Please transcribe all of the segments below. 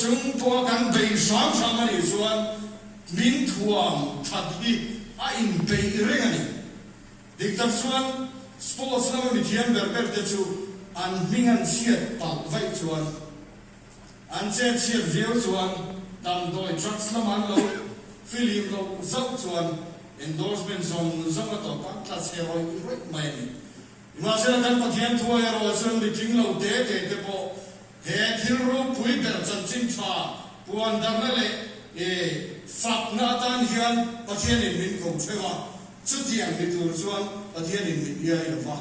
chung tua kan bei sang sang ani chuan min thuam that hi a in bei reng ani dik tak chuan sports lama mi thiam ber te chu an mingan siat tak vai chuan an che chiat viau chuan tam doi trucks lama lo film lo zau chuan endorsement song zong to pak tla che roi mai ni ma se kan pathian thua ya ro chuan mi ting lo te po he thil ro pui ber chan chin tha puan dar na le fak na tan hian pathian in min ko chewa chu tiang ni tur chuan pathian in min ya ila fa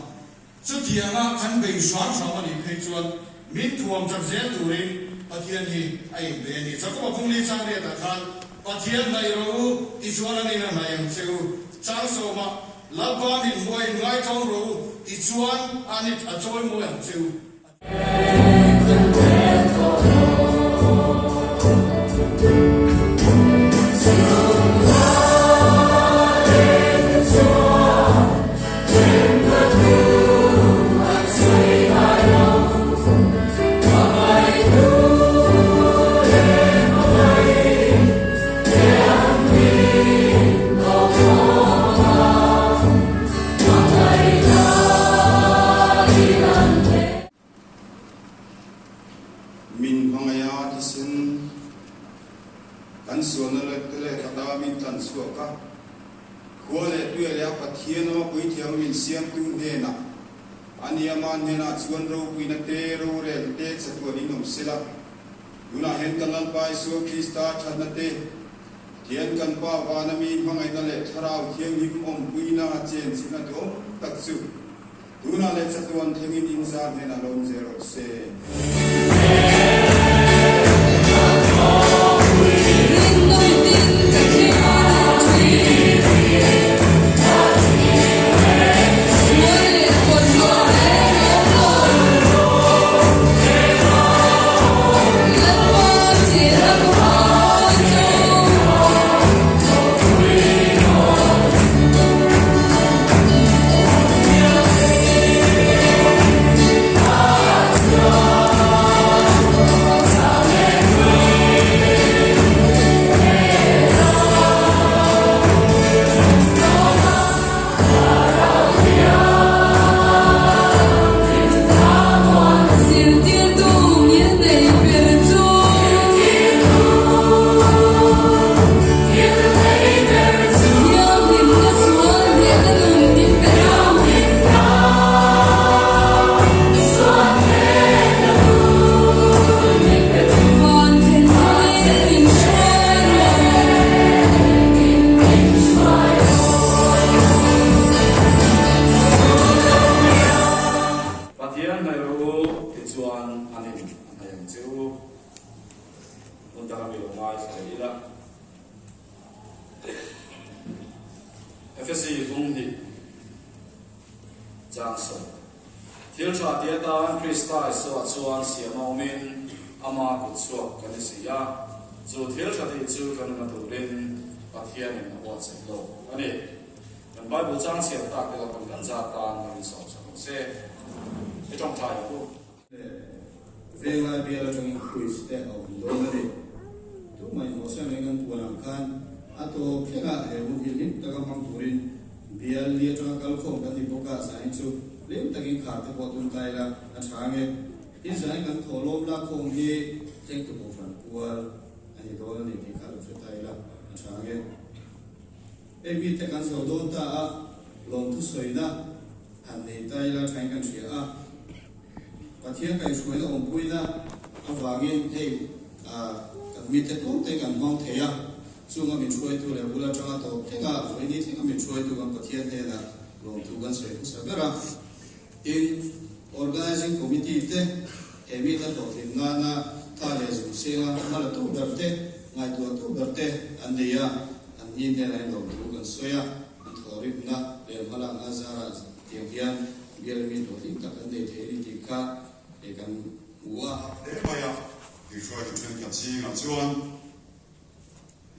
chu tiang a kan bei swang swang ani phei chuan min thuam chak zel turin pathian hi ai be ni chakwa phung li chang re ta khan pathian nai ro ti chuan ani na mai ang cheu chang so ma laba min moi ngai thong ro ti chuan ani tha choi moi ang cheu Yuna hen kanal pai so Krista chanate thian kan pa wanami mangai na le tharau thiang him om puina chen sina do taksu yuna le chatuan thengin insa ne na lom zero se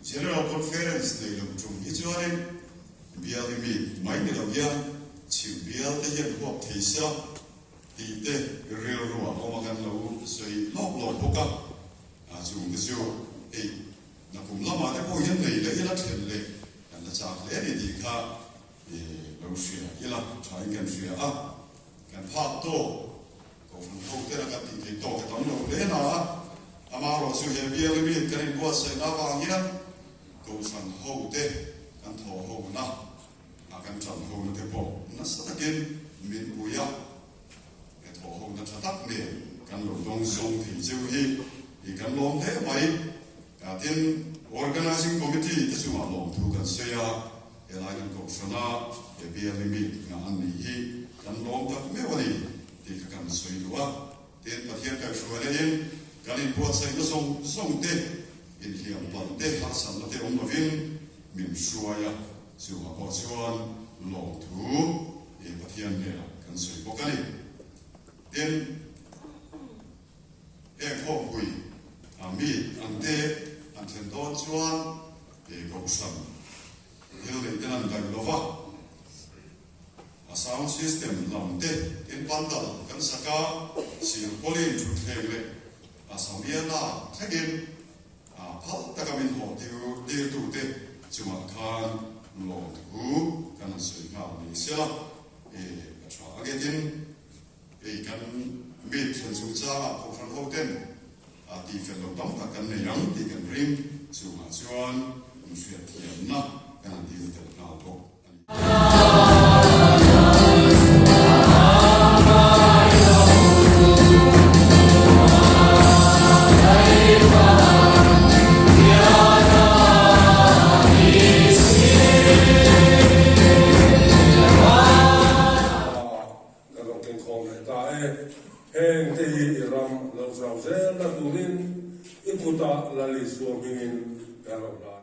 General Conference này làm chung ít cho nên biar ini main di dalam dia cium biar dia buat kisah di te real rumah orang makan lalu soi lok lok buka chung cái chiều thì là cũng làm mà cái bộ hiện này là là thiền lệ là chả lẽ thì khá thì lâu xưa là trái gần xưa gần phát tổ cũng không thể là cái tổ cái tấm lâu lẽ nào mà rồi xưa hiện bây giờ biết cái này qua sẽ nào vàng nhá cũng sang hậu thế kan thọ hậu na kan trần hậu na thế bộ nó sẽ ta kiến miền bùi á cái thọ hậu na thật tắc nè kan lồng đông sông thì chiêu thì kan lồng thế vậy cả tiên organizing committee thì chúng ta lồng thu kan xây cái lại kan cầu sana cái bia limit ngang này kan lồng thật mấy vậy thì kan xây lúa tiên phát hiện cái số này kan in buat xây nó sông thế in hiểm bẩn thế har sản nó thế ông viên mình xuôi à siêu họ bỏ xuân lồng thu thì phát hiện này kan xây bốc cái này tiên em họ quỳ mi anh thế anh thiên đó chuan thì cầu sầm hiểu được cái này đại lo va sound system làm thế tiên ban đầu kan saka siêu poly chụp thế này sau này là thếkin phật ta cái mình họ tiêu tu thế chúng ta kan lo thu kan soi ngao ni xia cho cái tin kan biết chân chúng ta học phần hậu tiên thì phần đầu tóm ta cần này lắm thì cần rim chúng ta chọn chuyện thiền na kan tiêu được nào thôi la lisua mingin kalaulah.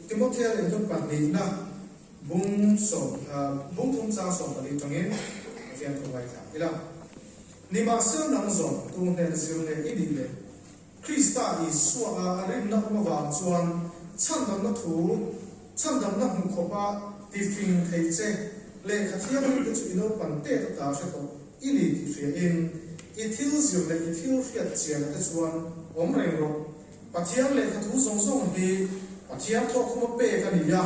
Timothy le tu pati na bung thum sa so pali tongin afian tu wai ta ila ni ma se nang zo tu ne zil le idi le Krista i suwa a rim na ma wa chuan chan dam na thu chan dam na hu kho pa ti fing thei che le khathiam ni te chu ino pan te ta se to ili ti fia in I thil zil le I thil fiat chian te chuan om reng ro pathian le khathu zong zong hi pathian thok khoma pe ka ni ya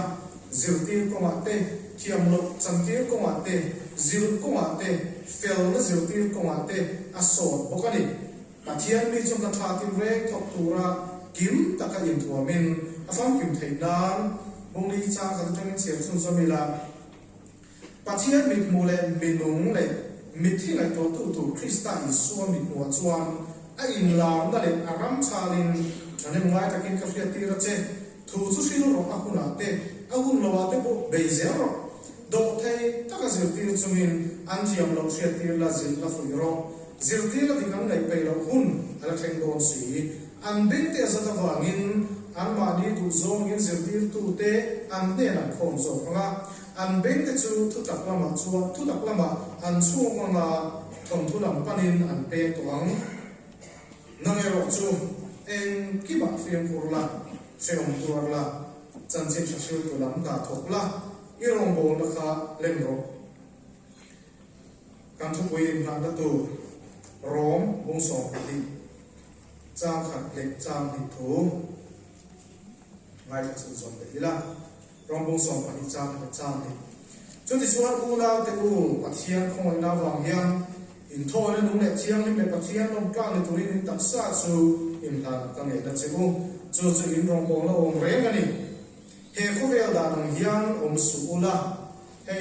zil tir ko ma te thiam lo chan tir ko ma te zil ko ma te fel na zil tir ko ma te a so bokani pathian mi chung ka tha tin re thok tura kim taka in thuamin afam kim thei nan bông đi cha cái trong những chuyện xung xung là bắt chiết mít mù lệ mít nung lệ mít thì lại tổ tụ Krista Isua mít mùa chuan ai in làm đó lệ aram chalin cho nên ngoài ta kinh cà phê tì ra chế thu chú xin rồi aku nate aku lo ate bộ bây giờ rồi độ thấy tất cả dự tiêu cho mình anh chị em lo chuyện tiêu là gì là phơi rồi dự tiêu là thì ngắn ngày bây lo hun là thành đồn sĩ anh bên thế sao ta vangin anh mà đi tu zong in dự tiêu tu te anh thế là không zong nga anh bên thế chú thu tập lama chua thu tập lama anh chuông là thông thu làm panin anh pe tuang nang ero chu en kiba fiam kurla seom turla chanchen shashil tulam da thokla irong bol na kha lemro kan thu puin na da tu rom bung song di chang khat le chang di thu ngai chu zong de ila rom bung song ani chang di chu ti suan u la te u pathian khoi na wang hian in thôi nó đúng là chiang nhưng mà bác chiang nó càng là tụi in tập sát su in là càng ngày là sẽ cũng cho in rong bông là ông rèn cái này he có vẻ là năng hiang ông su la he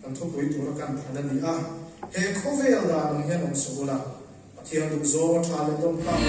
anh thu quỷ tụi nó càng thành là gì à he có vẻ là năng hiang ông su la bác chiang tụi gió thà lên đông càng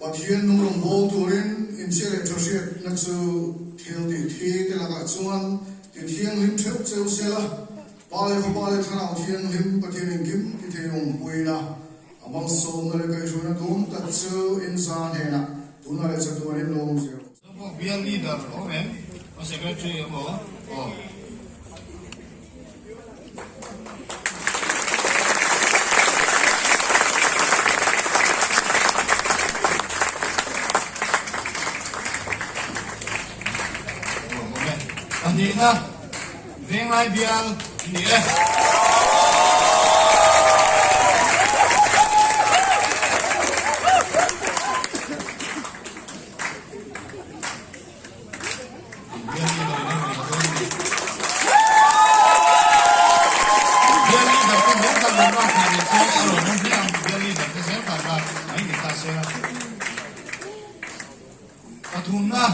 Pathian nung long bol turin in sele trosiet na chu thil ti te laga chuan ti thiang lim thep cheu sela pale thanau thiang lim pathian in kim ti theung puina amang som na le kai runa dum ta chu in san hena tuna le chu tuan long zero be a leader omen o secretary mo o anh na veng lai bial ni e Patuna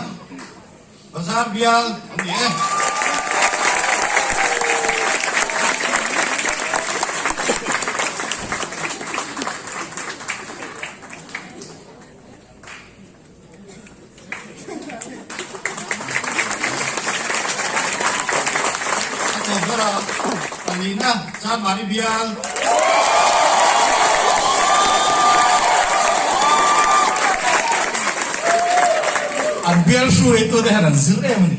bazar bial ni e Alina, chan mari bial. An bial su itu deh haran zure muni.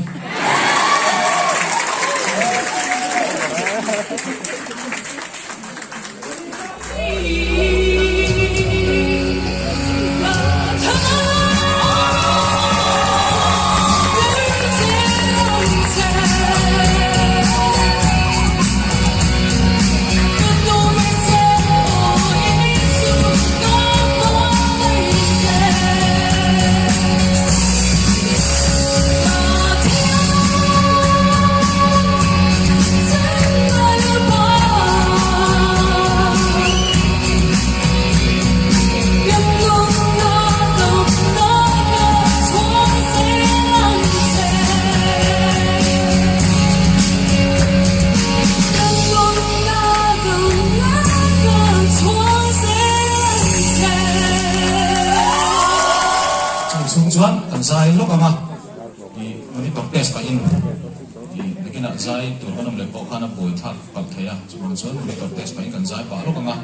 Chuan kan zai lok ama di mani protest pa in di nakina zai tur kanam le ko khana boi thak pak thaya chuan mani protest pa in kan zai pa lok ama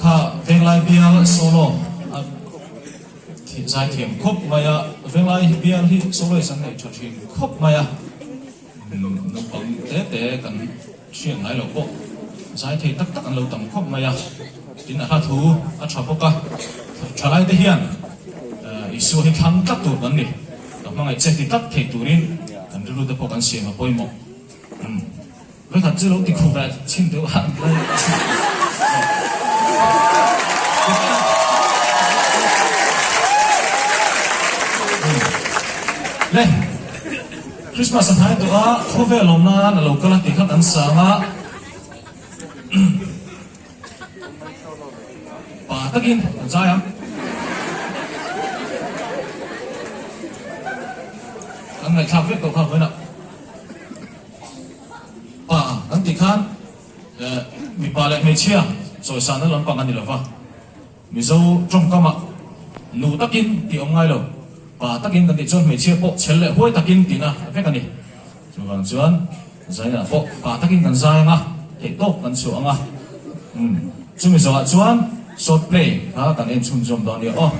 kha venglai bial solo thi zai thiam khop maya venglai bial hi solo sang nei chothin khop maya no pang te kan xuyên ngay lộc bộ giải thì tắc tắc ăn lâu tầm khóc mày à tin là thu chọn bốc cả trả lại đây hiền isu hi khang tắc tu kan ni mà ngày chết thì tắc thì tu rin kan lu được bốc kan xuyên mà bôi mỏ với thật chứ lâu thì không phải xin được hạn đây Christmas anh hai tụi không về lòng na là lâu cái là tiếng hát ăn sáng á bà tất nhiên anh trai em anh này tham viết câu khảo với nào anh tiếng hát bị bà lại mấy chia rồi sáng nó làm bằng anh đi làm mi dâu trong cam ạ nụ tất nhiên thì ông ngay rồi và tất nhiên cần để cho mấy chia bộ chén lệ hôi tất nhiên thì na phép cái này rồi bằng chuan giải là bộ và tất nhiên cần dài mà thì tốt cần xuống à chúng mình rồi chuan short play cần em chung chung đó đi ô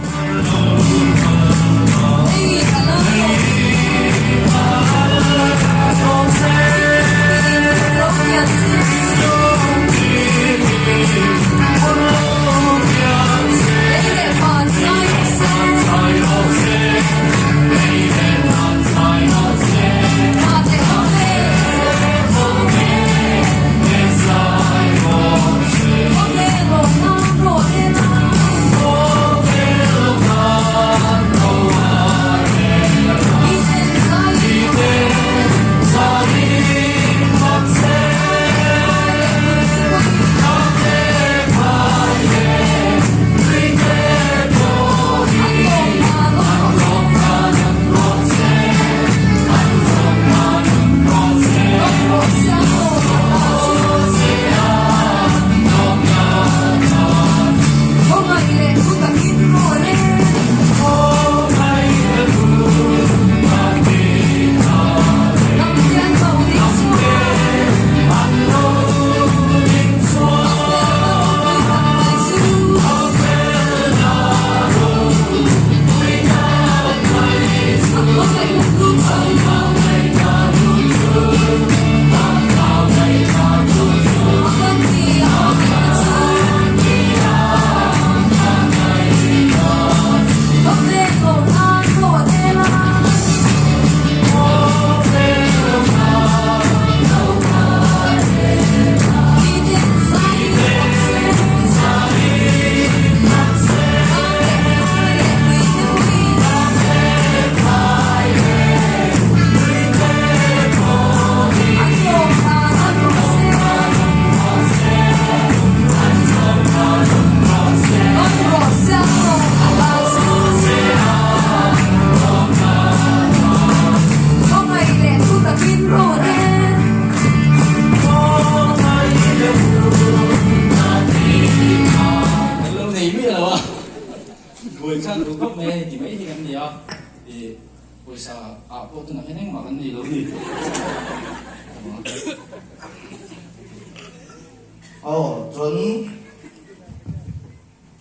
chuẩn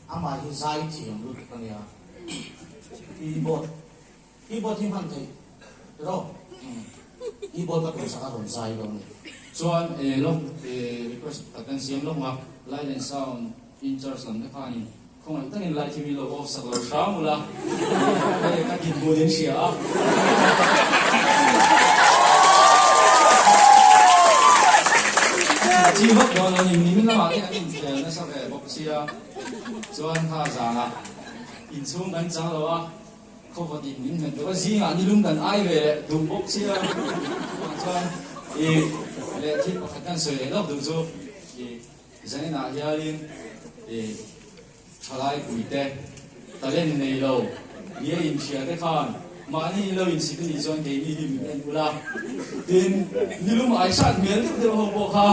ama hi zai thiam lu kania keyboard hi man thei ro keyboard ka sa ka ron zai lo ni chuan long request attention long ma light and sound in charge lam na khani không ai tangin light tv lo off sak lo sha mula ka kin bu din sia chi hot do lo ni min la ma ke in na sa ke bok sia chuan kha za na in chung kan cha lo a cover din min men do zi nga ni lum kan ai ve dum bok sia chuan le thip pakhat kan soi le dok du chu zai na hialin thalai puite talen nei lo ye in sia te khan mani lo in sikni chuan ke ni dim en pula tin nilum ai sat mel te ho bo kha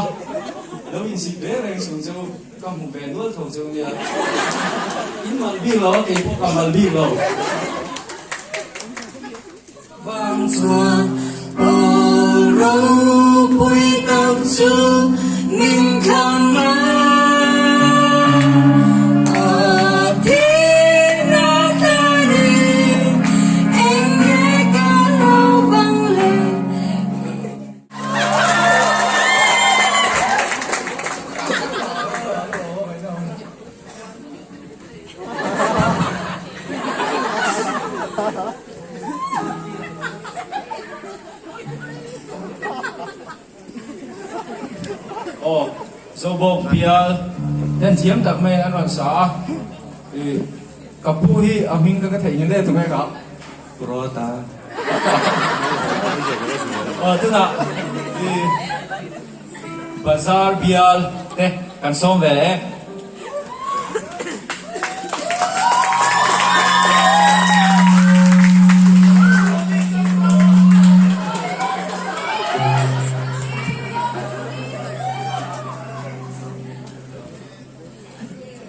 lo in sik be reng sung chu kam mu ve nual thau chu ya in mal bi lo ke po ka mal bi lo vang xuân ô rô bụi tập trung mình không so bok pial dan thiam tak mai an wan sa kapu hi aming ka thei ni le tu mai ka prota tu na bazar bial te kan som ve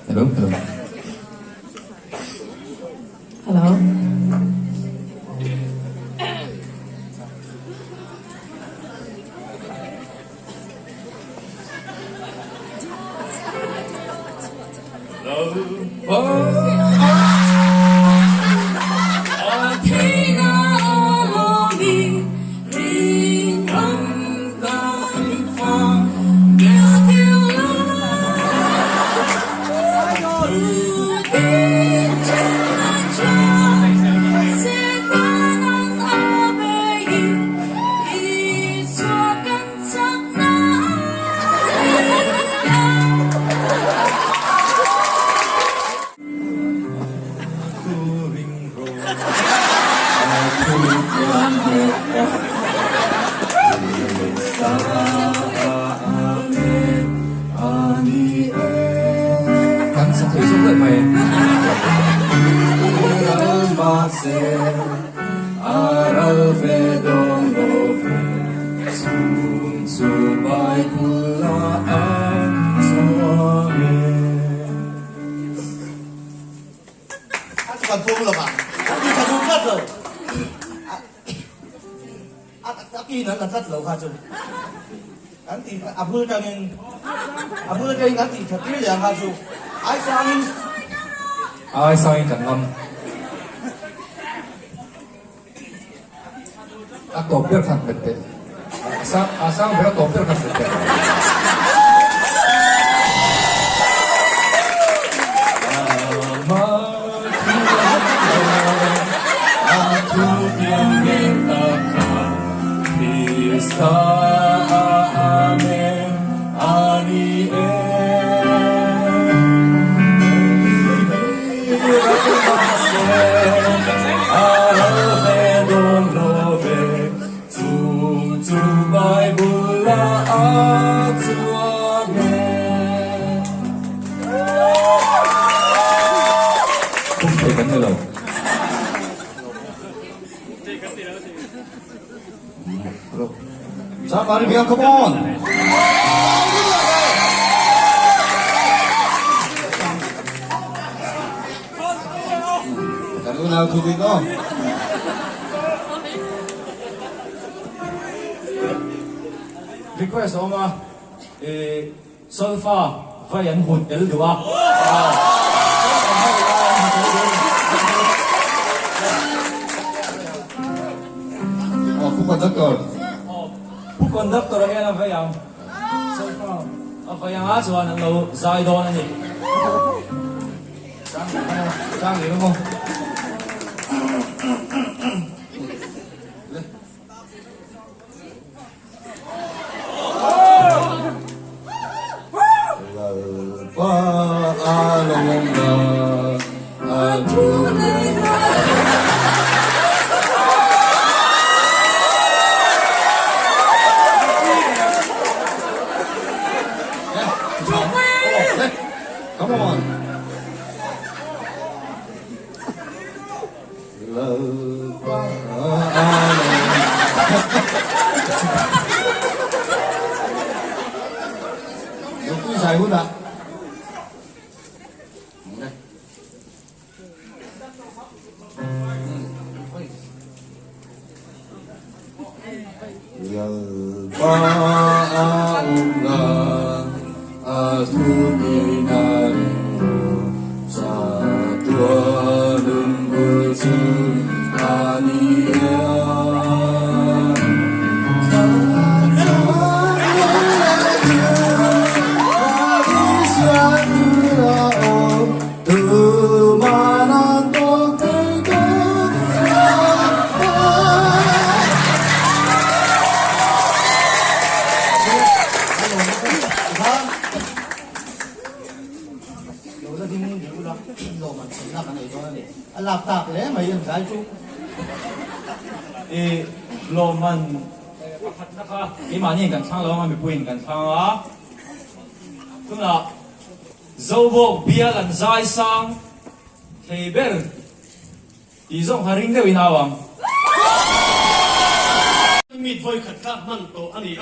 hello Hello. kan sa thei so le mai Aral vedong love Sun subay pulaan sawame Bukan pun lah pak. Bisa bukan loh. Tapi nak kat loh kacau. Nanti abul jangan nanti tapi yang kacau. ai sang kan ngam topir kan bete asang bera topir kan bete Sa mari biar come on. Kalau nak tu itu. request oma solfa vai an hut el dua Aku conductor. pu conductor ena vai am solfa vai ang aso an lo zai don ani sang ni mo Come on. Lúc dài hút ạ. hiểu đó đồ mình sinh ra cái này thôi này làm tạp đấy mà yên giải chú lô mình cái mà nhìn gần sang lô mà mình quên gần sang á đúng là dâu bộ bia lần dài sang thì biết ý giống hà rinh đâu nào không mít voi khát khát mang tổ anh ấy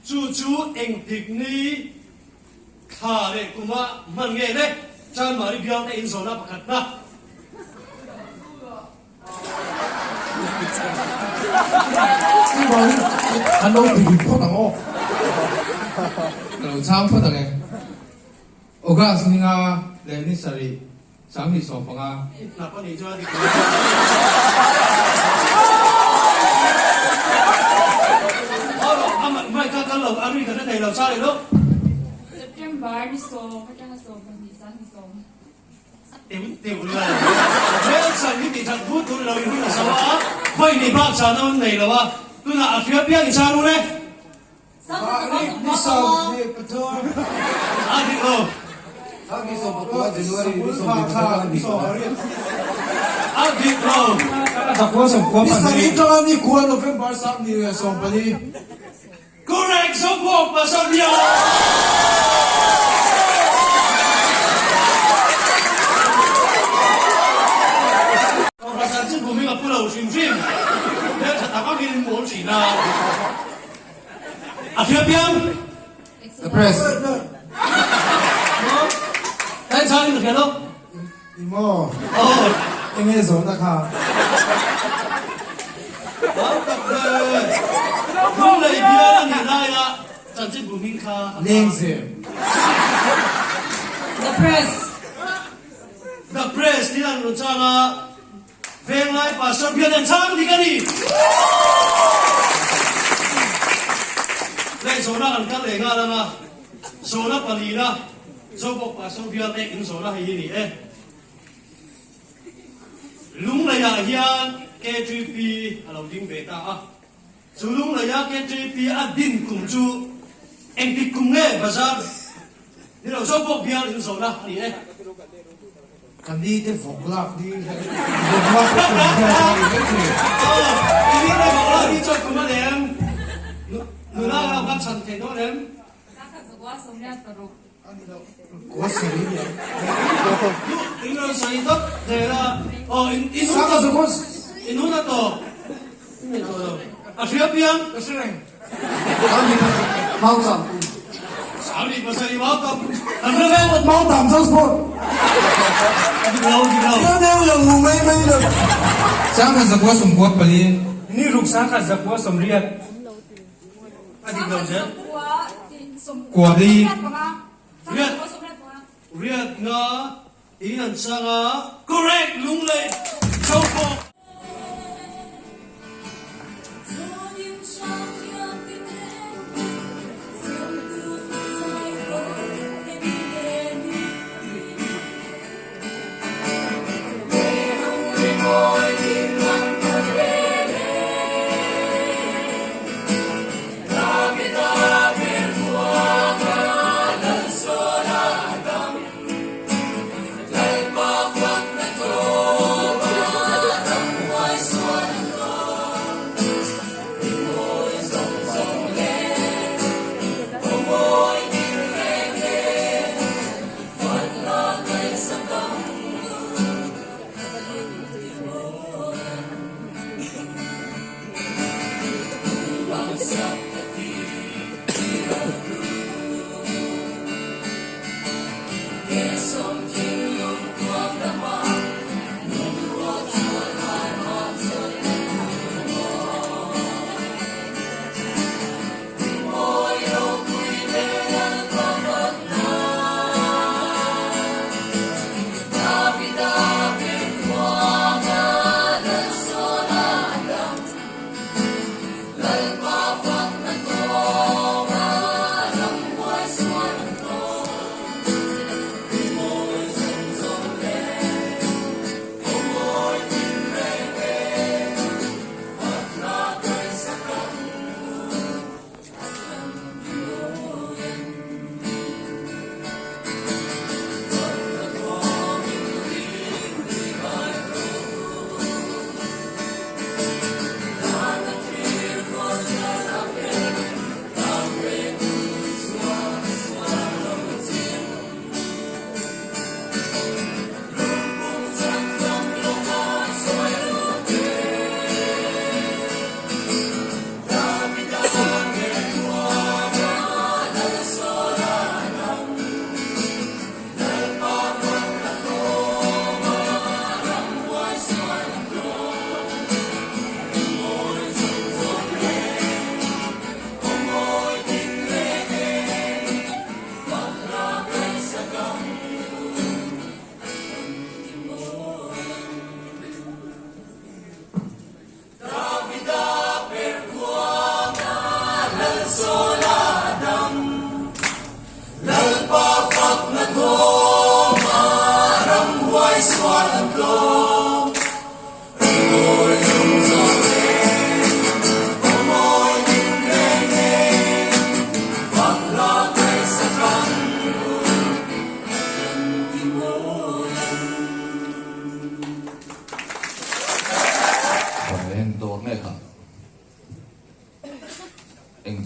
chú anh thích ní khá đấy cũng mà mang nghe đấy chan mà đi biang đấy in zona bắt khát na anh đâu bị phốt đằng ô rồi sao phốt đằng ấy oga sinh nga lên đi sari sáng đi sổ phong à nạp anh ấy cho đi mai các lầu anh đi cái này lầu sao đấy lúc September đi sổ phải chăng sổ còn gì sáng sổ tiểu là thế sao những cái thằng hút tôi lời hút là sao á quay đi bác sao nó này là ba tôi là phía bên thì sao luôn đấy đi sổ đi bắt đầu anh đi đâu đi sổ bắt đầu January đi sổ anh đi đâu Tapos ang kuha pa ni ito ni kuha November sa ni so pali. correct so po pasal dia orang saja bumi nggak pulau sim dia tak apa gini mau sih nah akhirnya biang The press. kan saya ni kalau Imo. oh Ini so na ka. không lấy bia thì đây là chân chính bumi kha Lengse. The press the press ni là nó cha là ven lại pasal bia dan sang di kali đây số na kan le nga na số na pali na số bok pasal bia te in số na hi ni lung la ya hian KGP alo ding beta chu lung la ya KGP a din kum chu eng ti kum nge bazar ni lo so bok bia in so na ni Kandi te voglak di. Voglak ko ni. ini na ba la ni cho kum ma dem nu na ga ba chan te no dem Saka zagwa somnya taruk Kuha sa rin. in lo sa ito de la in Saka sa kuha. in na to a sia piang Kasireng. Kandi Malcolm. sabi pa sa iwa to ano ba Malcolm sa sport. di blau Yan lang umay lang. Saka sa kuha sumbuat pali. ni ruksa ka zakwa somriat adi blau je Kuha di. riat nga inan sa nga correct lung le cho po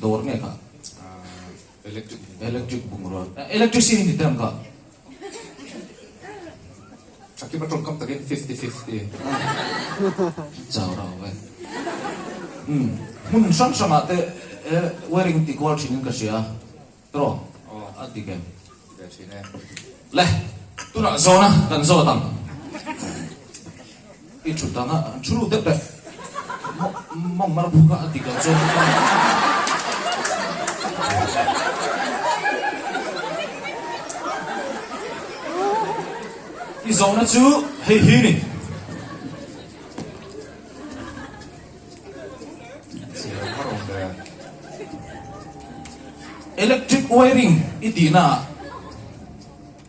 Door nghe ka? Electric bungrol. Electricity ni term ka? Sakit betul kam tadi 50-50. Jauh rawe. Mun sama te wearing ti kual sini kasih Tro. Oh, ati ke. Dari sini. Leh, tu nak zona dan zona tang. Itu tanga churu te pe. Mong mar buka ati ka zona. Di zona tu hei ni. Electric wiring iti na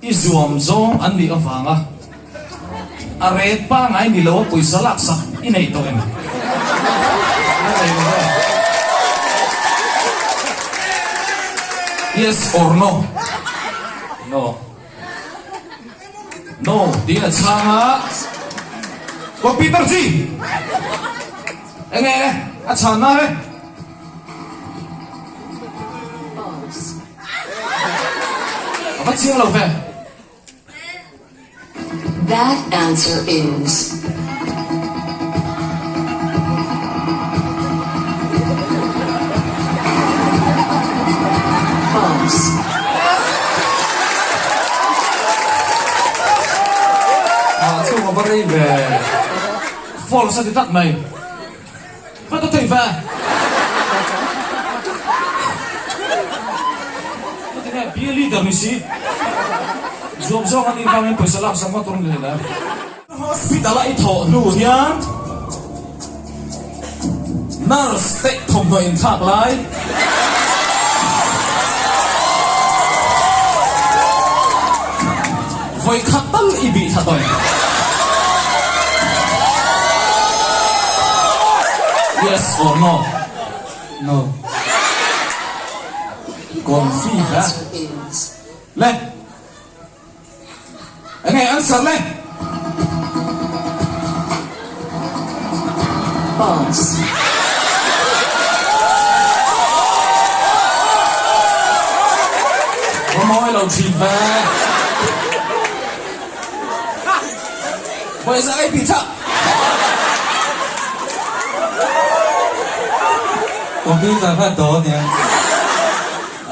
izuam zong andi afanga. Aret pa ngay nilaw po'y salaksa inay ito em. Yes or no? No. No, di na tsanga. Wag Peter G. Enge, at sana eh. Apa sih lo fe? That answer is false. Chứ mà bắt đi về Fall sao thì tắt mày Phải có thể về Có thể nghe bia leader mình xí Dùm dông anh đi vào mình phải sẽ làm xong qua tuần này nè Hospital lại thọ lưu nhá Nurse take thông nội in thạc lại Voi khắc tâm y bị thật rồi Yes or no? No. Còn phi hả? Lên Anh nghe answer lên False. Có môi lầu chỉ về Vậy ra cái bị thật Còn biết là phải tổ nha.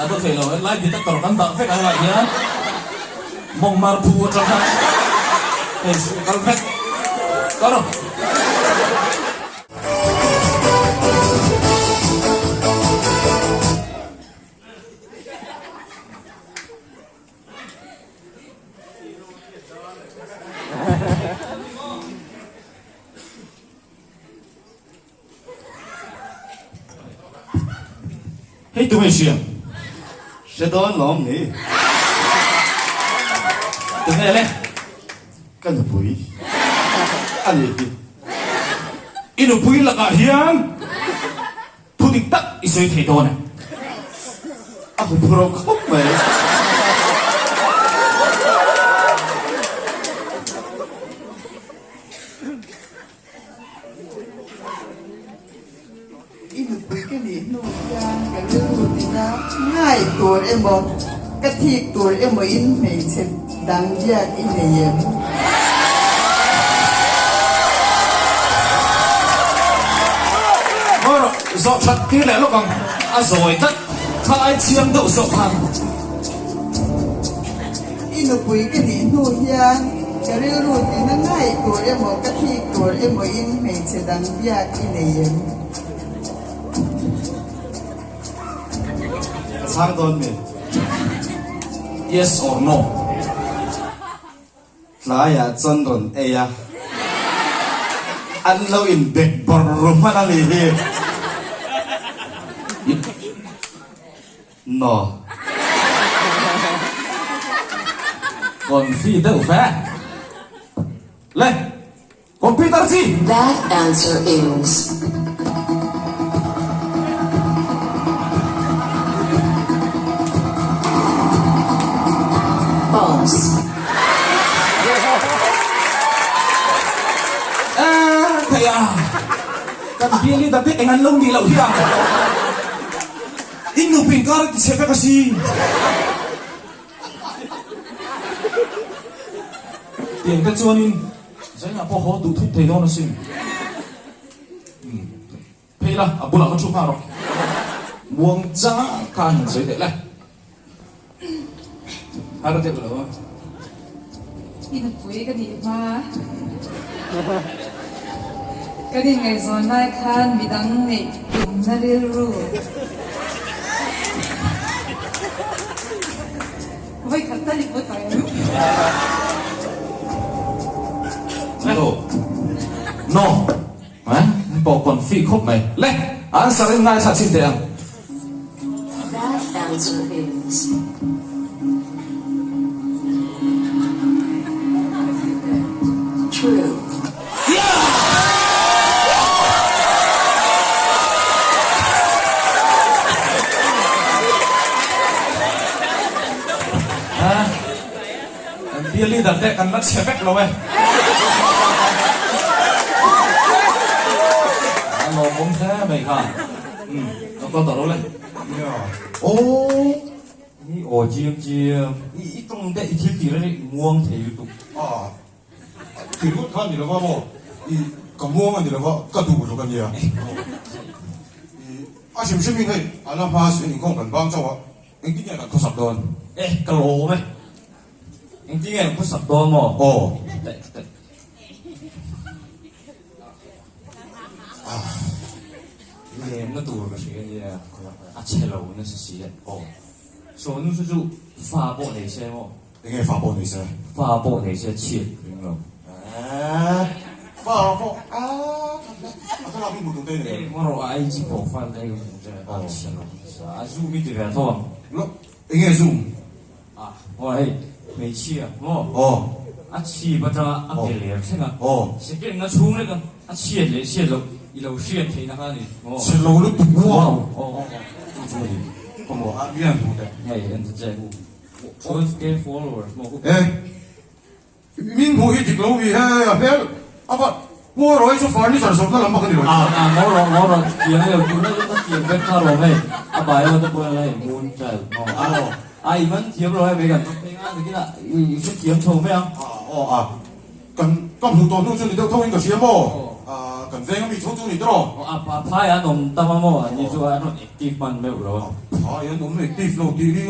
Tôi phải nói lại thì tất cả các bạn phải lại nhá Mong mar phu trong hai Kalau phải Có đâu Hei tụi mình xem Sẽ đón lỏng nhỉ. Tụi nghe lên Cái gì bụi? Anh gì? Inu pui là cả hiang Thu định tắc isoi thầy đồ này Aku pura khóc mày. Inu pui cái gì nụ giang cái lưng thì na ngay tuổi em bỏ cái thiệt tuổi em mới in mày chết đáng giặc in này em. Dọ thật kia lẽ lúc còn rồi tất Thà ai chiếm đậu dọ hàng Inu pui cái gì nụ giang cái lưng thì na ngay tuổi em bỏ cái thiệt tuổi em mới in mày chết đáng giặc in này em. Sang đón mình. Yes or no? Lại à chân đồn ê à. Anh lâu in bệt bò rùm mà lì đi. No. Còn phi đâu phá le computer si That answer is false. thầy à kan bili tapi engan long di lau dia inu pingkar di sepe kasi tiền cái chuan in saya ngapa ho tu thut thầy đó nó xin phê là à bula nó chụp nào rồi buông giá can giới để lại hai đứa tiếp rồi Inapui ka di ma. Kadi ngay zon lai khan bidang ni na ru. Vai kata li pot tayo. No hả bỏ còn phi khúc mày lên ăn sáng đến ngay sao xin tiền That answer is true. Dia li đặt đấy ăn nó chè vét lâu ấy ăn lò cũng thế mày hả nó có tao đâu lên ô ni ô chiêm chiêm ít trong đấy chiêm gì đấy muông thì tụ thì lúc khăn thì nó vào bộ thì cầm mua thì nó vào cắt tủ rồi cầm gì à xem mình đây anh làm phá sự những con cần băng cho anh cái này là có sập đòn ê cái lỗ mày anh tí nghe có sập đòn mà 이게 너 또 그러시 이제 아체로 는 시시 소는 수주发布那些么 이게 파보 내 있어요 发布那些气그런 거 파보 아까 못 동대네 뭐로 아이지 보관 내가 문제 아체로 아주 미들어서 너 이게 좀 어이 매치야 아치 버터 앞에 생각 시계 나 중에가 아치에 시에로 이로 시에 되나가니 실로로 두고 como bien hey entonces just get followers 뭐 민국이 지금 위에 앞에 아빠 뭐로 해서 파니처 속나 남바가니 뭐로 기억에 누가 기억 백화로에 아빠요 또 뭐래 문자 이만 기억으로 해 내가 내가 그냥 이거 기억 처음이야 cần hụt tổn thương cho người thông minh cả chiếm mồ cần dây bị thông thương thì đó 파야 놈 따마모 아니 좋아하는 액티브만 매우로 파야 놈 액티브 너 디리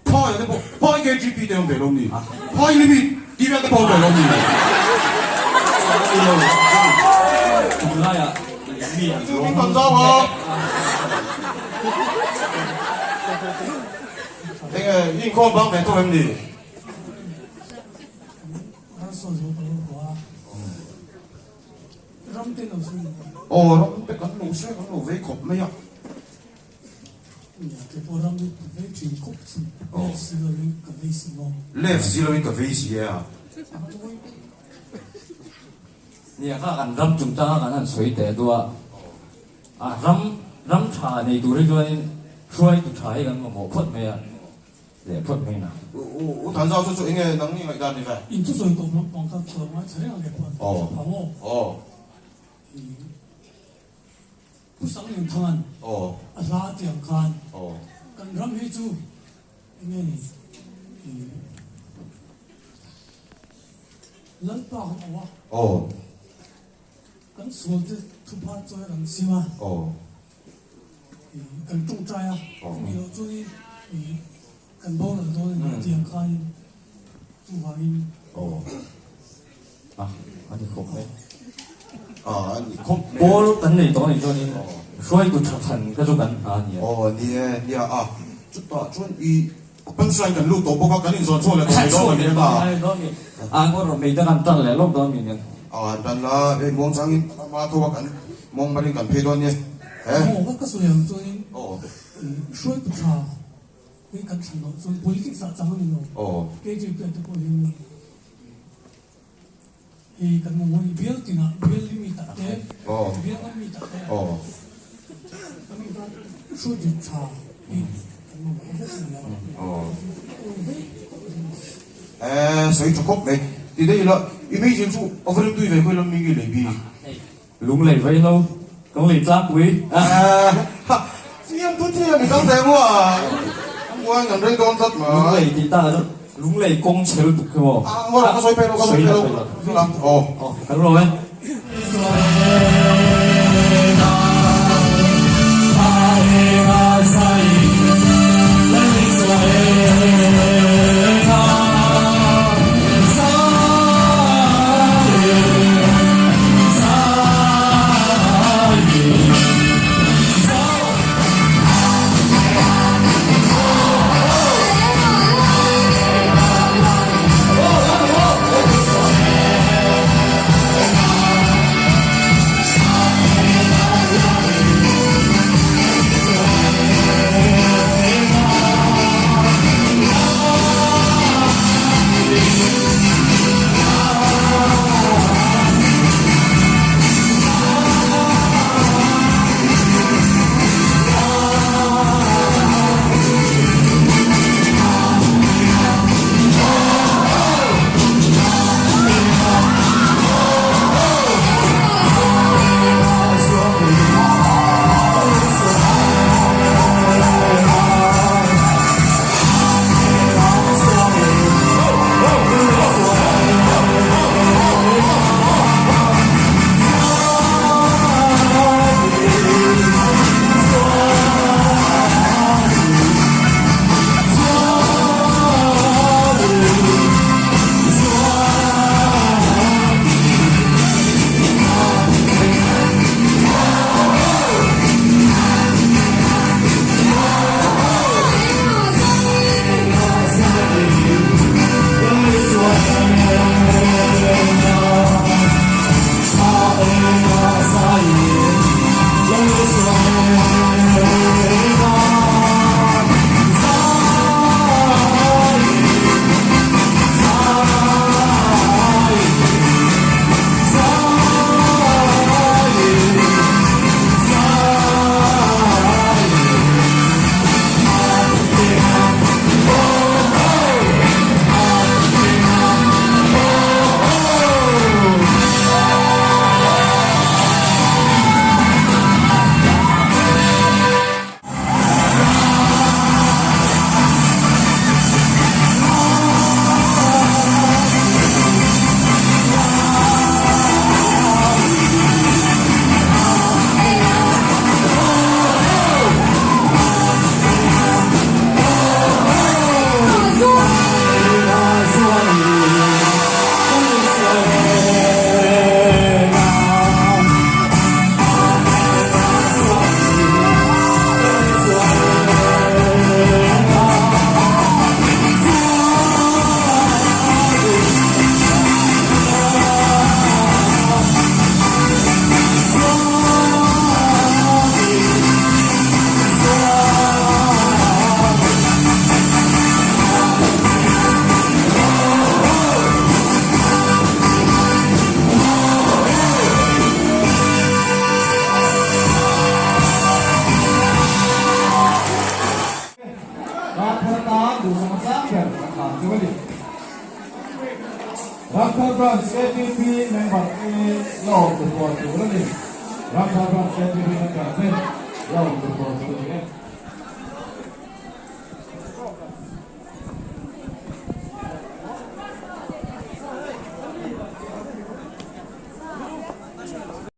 파야 뭐 파이 GP 되면 되는데 파이 이미 디한테 보고 되는데 몰라야 이미 감사와 내가 인권 방배 또 했니 ram bé cắn lù xe cắn lù với cột mấy ạ left xí lên cà phê xí à nè các anh ram chúng ta các anh suy tế đua ram trà này tụi nó chơi tụi trà cái mà một phút mấy à để phút mấy nào 단사수 인게 능력이 있다니 왜 인투소이 또 뭔가 그런 저렴하게 하고 부상용 당한 라디언 간 그럼 해주 이면이 런빵 와 간 소드 투파 조여랑 심아 간 중자야 요 조이 간 보는 돈은 라디언 간 중화인 아니 그거 아니 볼 단내 돈이 돈이 소이도 착한 가져간 아니야 니야 좋다 좋이 펀스라인 간 루도 보가 가는 선 소래 더 내가 거로 메이다간 딸래 록도 미는 단라 에 몽장인 마토가 간 몽마린 간 페도니 아까 소양 조인 소이도 차 그러니까 참너 소 politics 장하는 거 계지 그때 보이는 kan mo bil tina bil limita te Oh. bil limita te Oh. kami ba suji cha kan mo ba sila Oh. Sợi chụp cốc này thì đây là image chú over tôi về quên làm mình cái này bị lúng lầy vậy lâu con lì chắc quý em tôi thấy mình đang thấy quá mua ngành đây con rất mà lúng lầy thì ta đó lúng lầy công chế được không ạ mua là có xoay pe đâu có xoay pe đâu làm đúng rồi Raksasa CTP member ini law berkuasa ini. Raksasa CTP member ini law berkuasa.